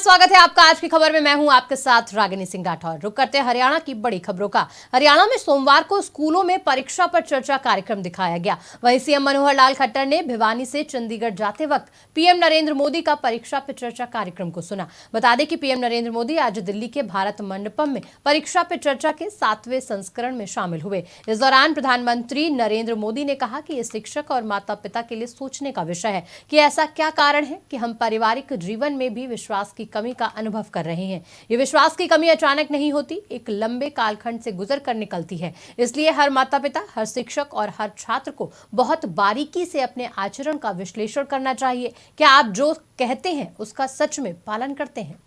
स्वागत है आपका आज की खबर में। मैं हूं आपके साथ रागिनी सिंह राठौर। रुक करते हैं हरियाणा की बड़ी खबरों का। हरियाणा में सोमवार को स्कूलों में परीक्षा पर चर्चा कार्यक्रम दिखाया गया। वहीं सीएम मनोहर लाल खट्टर ने भिवानी से चंडीगढ़ जाते वक्त पीएम नरेंद्र मोदी का परीक्षा पे चर्चा कार्यक्रम को सुना। बता दें कि पीएम नरेंद्र मोदी आज दिल्ली के भारत मंडपम में परीक्षा पे चर्चा के 7वें संस्करण में शामिल हुए। इस दौरान प्रधानमंत्री नरेंद्र मोदी ने कहा कि ये शिक्षक और माता पिता के लिए सोचने का विषय है कि ऐसा क्या कारण है कि हम पारिवारिक जीवन में भी विश्वास की कमी का अनुभव कर रहे हैं। ये विश्वास की कमी अचानक नहीं होती, एक लंबे कालखंड से गुजर कर निकलती है। इसलिए हर माता पिता, हर शिक्षक और हर छात्र को बहुत बारीकी से अपने आचरण का विश्लेषण करना चाहिए। क्या आप जो कहते हैं उसका सच में पालन करते हैं?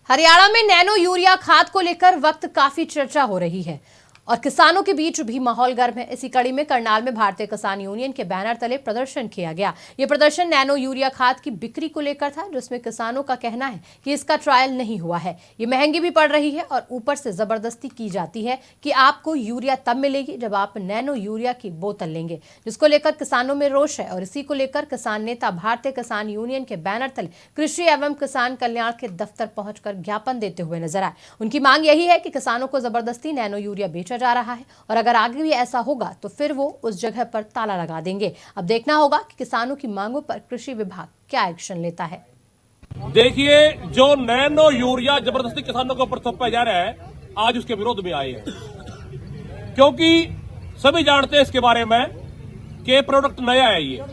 हरियाणा में नैनो यूरिया खाद को लेकर वक्त काफी चर्चा हो रही है और किसानों के बीच भी माहौल गर्म है। इसी कड़ी में करनाल में भारतीय किसान यूनियन के बैनर तले प्रदर्शन किया गया। ये प्रदर्शन नैनो यूरिया खाद की बिक्री को लेकर था, जिसमें किसानों का कहना है कि इसका ट्रायल नहीं हुआ है, ये महंगी भी पड़ रही है और ऊपर से जबरदस्ती की जाती है कि आपको यूरिया तब मिलेगी जब आप नैनो यूरिया की बोतल लेंगे, जिसको लेकर किसानों में रोष है। और इसी को लेकर किसान नेता भारतीय किसान यूनियन के बैनर तले कृषि एवं किसान कल्याण के दफ्तर पहुंचकर ज्ञापन देते हुए नजर आए। उनकी मांग यही है कि किसानों को जबरदस्ती नैनो यूरिया बेचा जा रहा है और अगर आगे भी ऐसा होगा तो फिर वो उस जगह पर ताला लगा देंगे। अब देखना होगा कि किसानों की मांगों पर कृषि विभाग क्या एक्शन लेता है। देखिए, जो नैनो यूरिया जबरदस्ती किसानों के ऊपर थोपा जा रहा है, आज उसके विरोध में आए हैं, क्योंकि सभी जानते हैं इसके बारे में कि प्रोडक्ट नया है। ये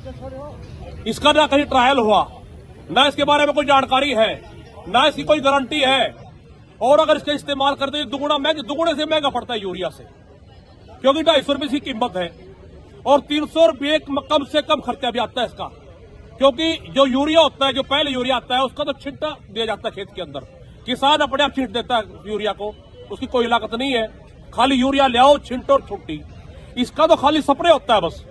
इसका ना कहीं ट्रायल हुआ, ना इसके बारे में कोई जानकारी है, ना इसकी कोई गारंटी है। और अगर इसका इस्तेमाल करते हैं दुगुने से महंगा पड़ता है यूरिया से, क्योंकि 250 रुपए की कीमत है और 300 रुपये कम से कम खर्चा भी आता है इसका। क्योंकि जो यूरिया होता है, जो पहले यूरिया आता है, उसका तो छिंटा दिया जाता है खेत के अंदर। किसान अपने आप छींट देता है यूरिया को, उसकी कोई लागत नहीं है, खाली यूरिया ले आओ, छिंटो और छुट्टी। इसका तो खाली स्प्रे होता है बस,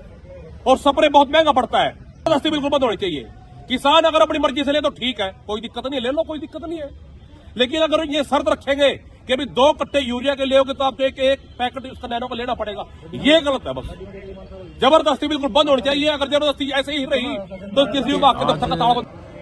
और स्प्रे बहुत महंगा पड़ता है। जबरदस्ती बिल्कुल बंद होनी चाहिए। किसान अगर अपनी मर्जी से ले तो ठीक है, कोई दिक्कत नहीं, ले लो, कोई दिक्कत नहीं है। लेकिन अगर ये शर्त रखेंगे कि अभी 2 कट्टे यूरिया के लेओगे तो आपको एक पैकेट उसका नैनो का लेना पड़ेगा, ये गलत है। बस जबरदस्ती बिल्कुल बंद होनी चाहिए। अगर जबरदस्ती ऐसे ही रही तो किसी विभाग के दफ्तर का ताला।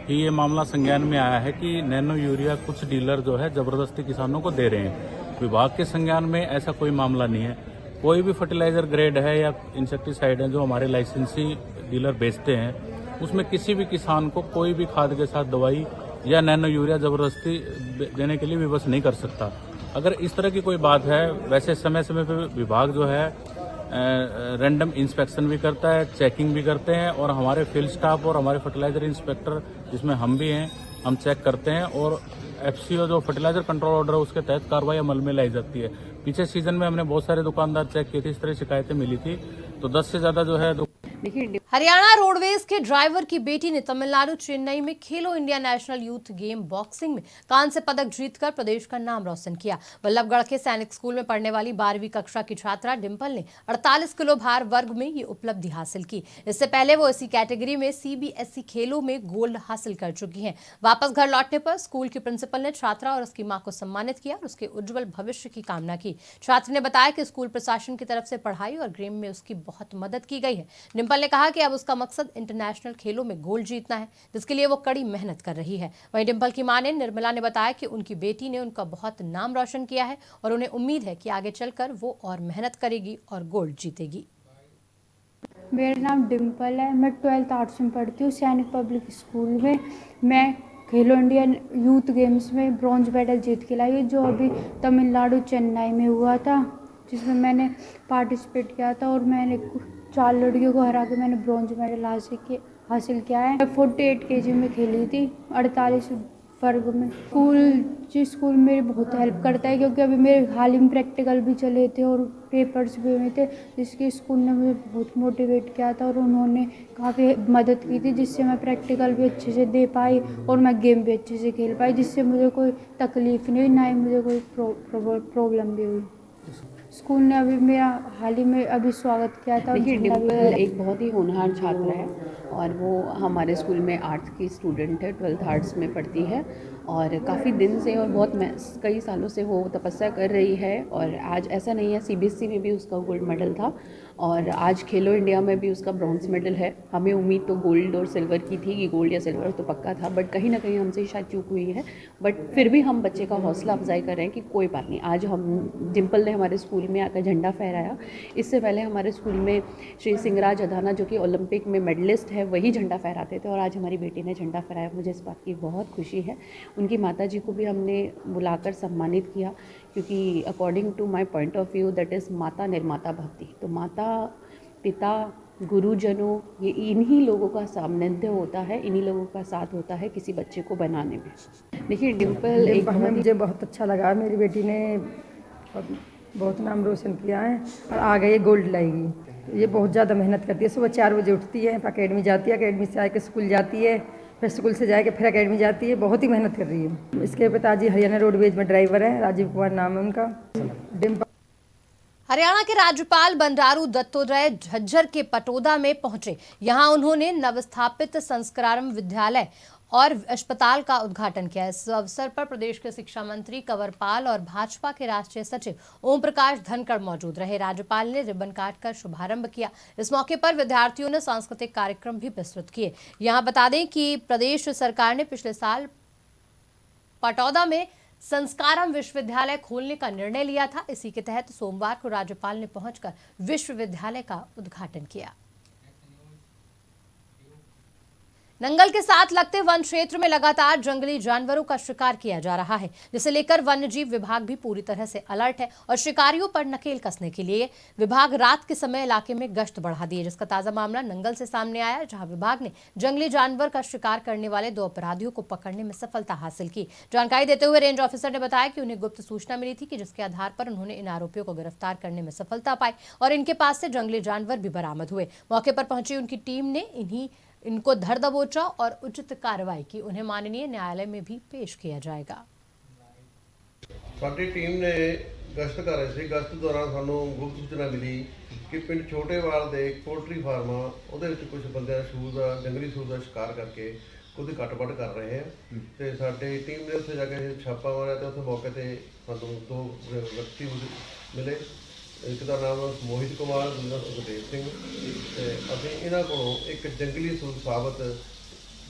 ये मामला संज्ञान में आया है कि नैनो यूरिया कुछ डीलर जो है जबरदस्ती किसानों को दे रहे हैं। विभाग के संज्ञान में ऐसा कोई मामला नहीं है। कोई भी फर्टिलाइजर ग्रेड है या इंसेक्टिसाइड है जो हमारे लाइसेंसी डीलर बेचते हैं, उसमें किसी भी किसान को कोई भी खाद के साथ दवाई या नैनो यूरिया जबरदस्ती देने के लिए विवश नहीं कर सकता। अगर इस तरह की कोई बात है, वैसे समय समय पर विभाग जो है रैंडम इंस्पेक्शन भी करता है, चेकिंग भी करते हैं, और हमारे फील्ड स्टाफ और हमारे फर्टिलाइजर इंस्पेक्टर, जिसमें हम भी हैं, हम चेक करते हैं और एफसीओ जो फर्टिलाइजर कंट्रोल ऑर्डर है उसके तहत कार्रवाई अमल में लाई जाती है। पीछे सीजन में हमने बहुत सारे दुकानदार चेक किए थे, इस तरह शिकायतें मिली थी, तो 10 से ज्यादा जो है। हरियाणा रोडवेज के ड्राइवर की बेटी ने तमिलनाडु चेन्नई में खेलो India national youth game boxing में कांस्य पदक जीतकर प्रदेश का नाम रोशन किया। वल्लभगढ़ के सैनिक स्कूल में पढ़ने वाली 12वीं कक्षा की छात्रा डिंपल ने 48 किलो भार वर्ग में ये उपलब्धि हासिल की। इससे पहले वो इसी कैटेगरी में सीबीएसई खेलों में गोल्ड हासिल कर चुकी हैं। वापस घर लौटने पर स्कूल की प्रिंसिपल ने छात्रा और उसकी मां को सम्मानित किया और उसके उज्जवल भविष्य की कामना की। छात्र ने बताया कि स्कूल प्रशासन की तरफ से पढ़ाई और गेम में उसकी बहुत मदद की गई है। डिंपल ने कहा कि अब उसका मकसद इंटरनेशनल खेलों में गोल्ड जीतना है, जिसके लिए वो कड़ी मेहनत कर रही है। वहीं डिंपल की मां ने निर्मला ने बताया कि उनकी बेटी ने उनका बहुत नाम रोशन किया है और उन्हें उम्मीद है कि आगे चलकर वो और मेहनत करेगी और गोल्ड जीतेगी। मेरा नाम डिंपल है, मैं 12th आर्ट्स में पढ़ती हूँ सैनिक पब्लिक स्कूल में। मैं खेलो इंडिया यूथ गेम्स में ब्रॉन्ज मेडल जीत के लाई, जो अभी तमिलनाडु चेन्नई में हुआ था, जिसमें मैंने पार्टिसिपेट किया था और मैंने 4 लड़कियों को हरा के मैंने ब्रॉन्ज मेडल हासिल किया है। 48 केजी में खेली थी, 48 वर्ग में। स्कूल मेरी बहुत हेल्प करता है, क्योंकि अभी मेरे हाल ही में प्रैक्टिकल भी चले थे और पेपर्स भी हुए थे, जिसके स्कूल ने मुझे बहुत मोटिवेट किया था और उन्होंने काफ़ी मदद की थी, जिससे मैं प्रैक्टिकल भी अच्छे से दे पाई और मैं गेम भी अच्छे से खेल पाई, जिससे मुझे कोई तकलीफ नहीं हुई, ना ही मुझे कोई प्रॉब्लम भी हुई। स्कूल ने अभी मेरा हाल ही में अभी स्वागत किया था। देखिए, डिंपल एक बहुत ही होनहार छात्र है और वो हमारे स्कूल में आर्ट्स की स्टूडेंट है, 12th आर्ट्स में पढ़ती है और काफ़ी दिन से और कई सालों से वो तपस्या कर रही है। और आज ऐसा नहीं है, सीबीएसई में भी उसका गोल्ड मेडल था और आज खेलो इंडिया में भी उसका ब्रॉन्ज मेडल है। हमें उम्मीद तो गोल्ड और सिल्वर की थी कि गोल्ड या सिल्वर तो पक्का था, बट कहीं ना कहीं हमसे शायद चूक हुई है। बट फिर भी हम बच्चे का हौसला अफजाई कर रहे हैं कि कोई बात नहीं। आज डिम्पल ने हमारे स्कूल में आकर झंडा फहराया। इससे पहले हमारे स्कूल में श्री सिंगराज अधाना जो कि ओलंपिक में मेडलिस्ट है, वही झंडा फहराते थे और आज हमारी बेटी ने झंडा फहराया। मुझे इस बात की बहुत खुशी है। उनकी माताजी को भी हमने बुलाकर सम्मानित किया, क्योंकि according to my point of view that is माता निर्माता भक्ति। तो माता, पिता, गुरुजनों, ये इन्हीं लोगों का सामर्थ्य होता है, इन्हीं लोगों का साथ होता है किसी बच्चे को बनाने में। देखिए डिम्पल एक में मुझे बहुत अच्छा लगा। मेरी बेटी ने बहुत नाम रोशन किया है और आगे ये गोल्ड लाएगी। ये बहुत ज़्यादा मेहनत करती है। सुबह 4 बजे उठती है, अकेडमी जाती है, अकेडमी से आके स्कूल जाती है, फिर स्कूल से जाके फिर अकेडमी जाती है। बहुत ही मेहनत कर रही है। इसके पिताजी हरियाणा रोडवेज में ड्राइवर है, राजीव कुमार नाम है उनका। डिम्पल हरियाणा के राज्यपाल बंडारू दत्तात्रेय झज्जर के पटोदा में पहुंचे। यहां उन्होंने नवस्थापित संस्कारम विद्यालय और अस्पताल का उद्घाटन किया। इस अवसर पर प्रदेश के शिक्षा मंत्री कंवरपाल और भाजपा के राष्ट्रीय सचिव ओम प्रकाश धनखड़ मौजूद रहे। राज्यपाल ने रिबन काटकर शुभारंभ किया। इस मौके पर विद्यार्थियों ने सांस्कृतिक कार्यक्रम भी प्रस्तुत किए। यहां बता दें कि प्रदेश सरकार ने पिछले साल पटौदा में संस्कारम विश्वविद्यालय खोलने का निर्णय लिया था। इसी के तहत सोमवार को राज्यपाल ने पहुंचकर विश्वविद्यालय का उद्घाटन किया। नंगल के साथ लगते वन क्षेत्र में लगातार जंगली जानवरों का शिकार किया जा रहा है, जिसे लेकर वन्यजीव विभाग भी पूरी तरह से अलर्ट है और शिकारियों पर नकेल कसने के लिए विभाग रात के समय इलाके में गश्त बढ़ा दी है। जिसका ताजा मामला नंगल से सामने आया, जहां विभाग ने जंगली जानवर का शिकार करने वाले 2 अपराधियों को पकड़ने में सफलता हासिल की। जानकारी देते हुए रेंज ऑफिसर ने बताया कि उन्हें गुप्त सूचना मिली थी, कि जिसके आधार पर उन्होंने इन आरोपियों को गिरफ्तार करने में सफलता पाई और इनके पास से जंगली जानवर भी बरामद हुए। मौके पर पहुंची उनकी टीम ने इनको धर दबोचा और उचित कार्रवाई की। उन्हें माननीय न्यायालय में भी पेश किया जाएगा। साडी टीम ने गश्त कर रहे थे। गश्त दौरान सानू गुप्त सूचना मिली कि पिंड छोटेवाल दे एक पोल्ट्री फार्म आ, कुछ बंदे सूर का जंगली सूर का शिकार करके ਉਹਦੀ ਕੱਟ-ਵੱਢ कर रहे हैं। तो साडी टीम ने उत्थे जाके छापा मारिया तो उत्थे मौके ते सानू 2 व्यक्ति मिले। एक का नाम मोहित कुमार, दूसरा सुखदेव सिंह। तो अभी इन्हों को एक जंगली सूर साबत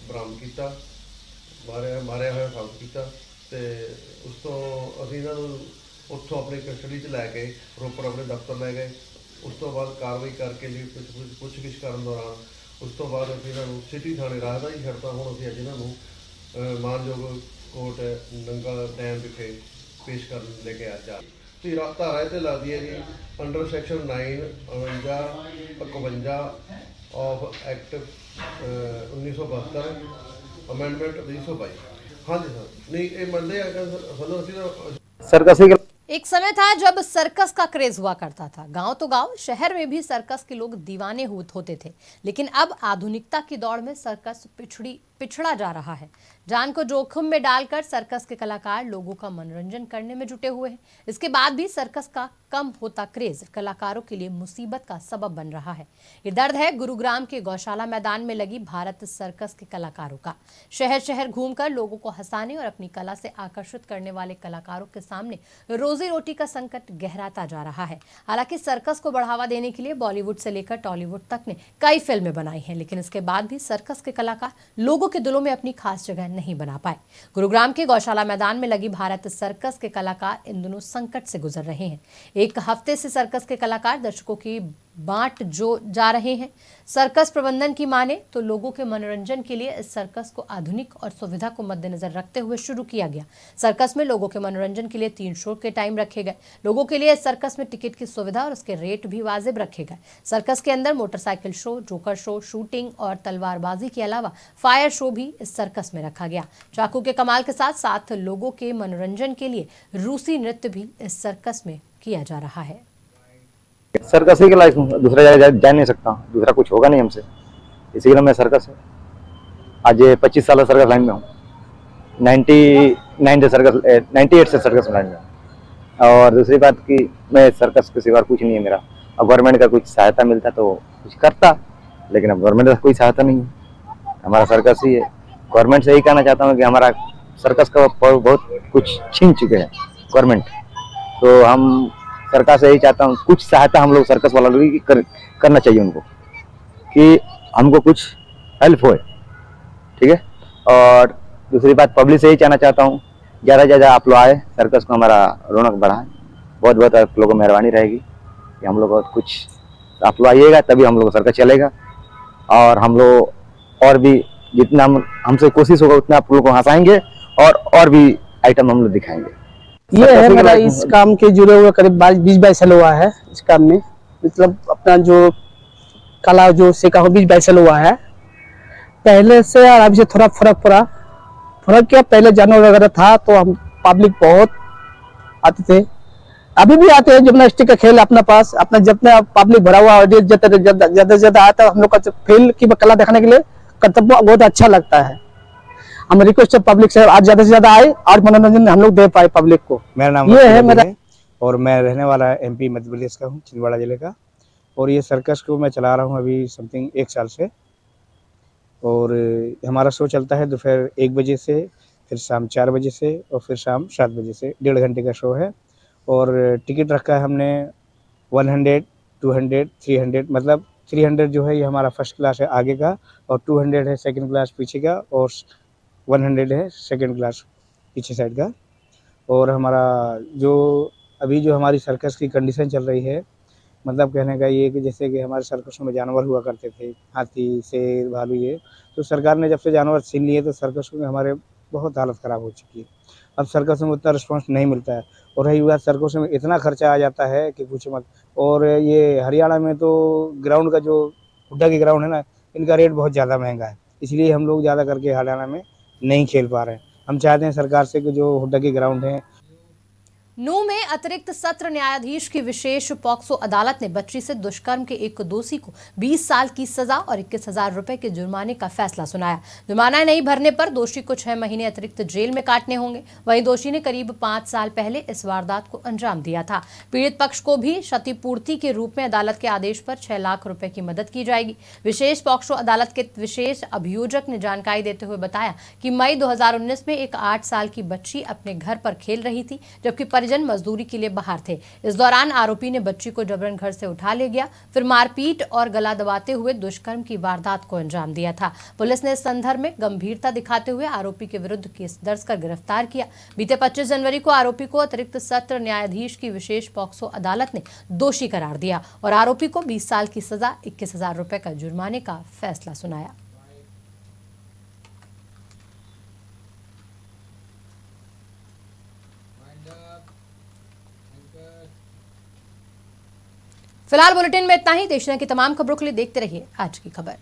बरामद किया, मारिया हुआ साबत किया। तो उस तो अभी इन्हों उत्थों अपनी कस्टडी च लैके रोपड़ अपने दफ्तर लै गए। उस तो बाद कार्रवाई करके जी पुछगिछ करन दौरान उस तो बाद अभी इन्हों सिटी थाने राहदा ही छड्डता। हुण असीं अज इन्हों मानयोग कोर्ट नंगल डैम विखे पेश कर लेके आ जा धारा इत्ते लगदी है जी under section 9 52 of act 1972 amendment 1922। हाँ जी सर, नहीं ये मनते सर्कस एक समय था जब सर्कस का क्रेज हुआ करता था। गांव तो गांव, शहर में भी सर्कस के लोग दीवाने होते थे। लेकिन अब आधुनिकता की दौड़ में सर्कस पिछड़ा जा रहा है। जान को जोखिम में डालकर सर्कस के कलाकार लोगों का मनोरंजन करने में जुटे हुए हैं। इसके बाद भी सर्कस का कम होता क्रेज कलाकारों के लिए मुसीबत का सबब बन रहा है। ये दर्द है गुरुग्राम के गौशाला मैदान में लगी भारत सर्कस के कलाकारों का। शहर शहर घूमकर लोगों को हंसाने और अपनी कला से आकर्षित करने वाले कलाकारों के सामने रोजी रोटी का संकट गहराता जा रहा है। हालांकि सर्कस को बढ़ावा देने के लिए बॉलीवुड से लेकर टॉलीवुड तक ने कई फिल्में बनाई हैं, लेकिन इसके बाद भी सर्कस के कलाकार लोगों के दिलों में अपनी खास जगह नहीं बना पाए। गुरुग्राम के गौशाला मैदान में लगी भारत सर्कस के कलाकार इन दिनों संकट से गुजर रहे हैं। एक हफ्ते से सर्कस के कलाकार दर्शकों की बांट जो जा रहे हैं। सर्कस प्रबंधन की माने तो लोगों के मनोरंजन के लिए इस सर्कस को आधुनिक और सुविधा को मद्देनजर रखते हुए शुरू किया गया। सर्कस में लोगों के मनोरंजन के लिए 3 शो के टाइम रखे गए। लोगों के लिए इस सर्कस में टिकट की सुविधा और उसके रेट भी वाजिब रखे गए। सर्कस के अंदर motorcycle show, joker show, shooting और तलवारबाजी के अलावा फायर शो भी इस सर्कस में रखा गया। चाकू के कमाल के साथ साथ लोगों के मनोरंजन के लिए रूसी नृत्य भी इस सर्कस में किया जा रहा है। सर्कस ही के लायक हूँ, दूसरा जगह जा नहीं सकता, दूसरा कुछ होगा नहीं हमसे, इसीलिए मैं सर्कस है। आज 25 साल सर्कस लाइन में हूँ। 98 से सर्कस लाइन में। और दूसरी बात कि मैं सर्कस के सिवा कुछ नहीं है मेरा। अब गवर्नमेंट का कुछ सहायता मिलता तो कुछ करता, लेकिन अब गवर्नमेंट का कोई सहायता नहीं है। हमारा सर्कस ही है। गवर्नमेंट से यही कहना चाहता हूँ कि हमारा सर्कस का बहुत कुछ छीन चुके हैं गवर्नमेंट। तो हम सरकार से यही चाहता हूँ कुछ सहायता हम लोग सर्कस वाला लोग की करना चाहिए उनको, कि हमको कुछ हेल्प होए, ठीक है। और दूसरी बात पब्लिक से ही कहना चाहता हूँ ज़्यादा से ज़्यादा आप लोग आए, सर्कस को हमारा रौनक बढ़ाएं। बहुत बहुत आप लोगों को मेहरबानी रहेगी कि हम लोग कुछ आप लोग आइएगा तभी हम लोग सर्कस चलेगा। और हम लोग और भी जितना हमसे कोशिश होगा उतना आप लोगों को हंसाएंगे और भी आइटम हम लोग दिखाएंगे। ये है मेरा इस काम के जुड़े हुए करीब 20-22 साल हुआ है इस काम में। मतलब अपना जो कला जो सीखा हो 20-22 साल हुआ है। पहले से और अभी से थोड़ा फर्क पड़ा। फर्क क्या, पहले जानवर वगैरह था तो हम पब्लिक बहुत आते थे, अभी भी आते हैं। जिम्नास्टिक का खेल अपना पास अपना जितना पब्लिक भरा हुआ ऑडियंस ज्यादा से ज्यादा आता है हम लोग का खेल की कला देखने के लिए कर्तव्य बहुत अच्छा लगता है। हम रिक्वेस्ट पब्लिक से आज ज्यादा से ज्यादा आए और मनोरंजन हम लोग दे पाए पब्लिक को। मेरा नाम ये है मेरा, और मैं रहने वाला MP मध्य प्रदेश का हूँ, छिंदवाड़ा जिले का। और ये सर्कस को मैं चला रहा हूँ अभी समथिंग 1 साल से। और हमारा शो चलता है दोपहर 1 बजे से, फिर शाम 4 बजे से और फिर शाम 7 बजे से। 1.5 घंटे का शो है। और टिकट रखा है हमने 100, 200, 300। मतलब 300 जो है ये हमारा फर्स्ट क्लास है आगे का, और 200 है सेकंड क्लास पीछे का, और 100 है सेकंड क्लास पीछे साइड का। और हमारा जो हमारी सर्कस की कंडीशन चल रही है, मतलब कहने का ये कि जैसे कि हमारे सर्कसों में जानवर हुआ करते थे, हाथी, शेर, भालू, ये तो सरकार ने जब से जानवर छीन लिए तो सर्कसों में हमारे बहुत हालत ख़राब हो चुकी है। अब सर्कसों में उतना रिस्पॉन्स नहीं मिलता है। और रही बात, सर्कसों में इतना खर्चा आ जाता है कि पूछो मत। और ये हरियाणा में तो ग्राउंड का जो हुड्डा की ग्राउंड है ना, इनका रेट बहुत ज़्यादा महंगा है, इसलिए हम लोग ज़्यादा करके हरियाणा में नहीं खेल पा रहे हैं। हम चाहते हैं सरकार से कि जो हुड्डा की ग्राउंड है। नूंह में अतिरिक्त सत्र न्यायाधीश की विशेष पॉक्सो अदालत ने बच्ची से दुष्कर्म के एक दोषी को 20 साल की सजा और 21,000 रुपए के जुर्माने का फैसला सुनाया। जुर्माना नहीं भरने पर दोषी को 6 महीने अतिरिक्त जेल में काटने होंगे। वहीं दोषी ने करीब 5 साल पहले इस वारदात को अंजाम दिया था। पीड़ित पक्ष को भी क्षतिपूर्ति के रूप में अदालत के आदेश पर 6 लाख रुपए की मदद की जाएगी। विशेष पॉक्सो अदालत के विशेष अभियोजक ने जानकारी देते हुए बताया कि मई 2019 में एक 8 साल की बच्ची अपने घर पर खेल रही थी, जबकि परिजन मजदूरी के लिए बाहर थे। इस दौरान आरोपी ने बच्ची को जबरन घर से उठा ले गया, फिर मारपीट और गला दबाते हुए दुष्कर्म की वारदात को अंजाम दिया था। पुलिस ने इस संदर्भ में गंभीरता दिखाते हुए आरोपी के विरुद्ध केस दर्ज कर गिरफ्तार किया। बीते 25 जनवरी को आरोपी को अतिरिक्त सत्र न्यायाधीश की विशेष पॉक्सो अदालत ने दोषी करार दिया और आरोपी को 20 साल की सजा, 21,000 रुपए का जुर्माने का फैसला सुनाया। फिलहाल बुलेटिन में इतना ही। देश दुनिया की तमाम खबरों के लिए देखते रहिए आज की खबर।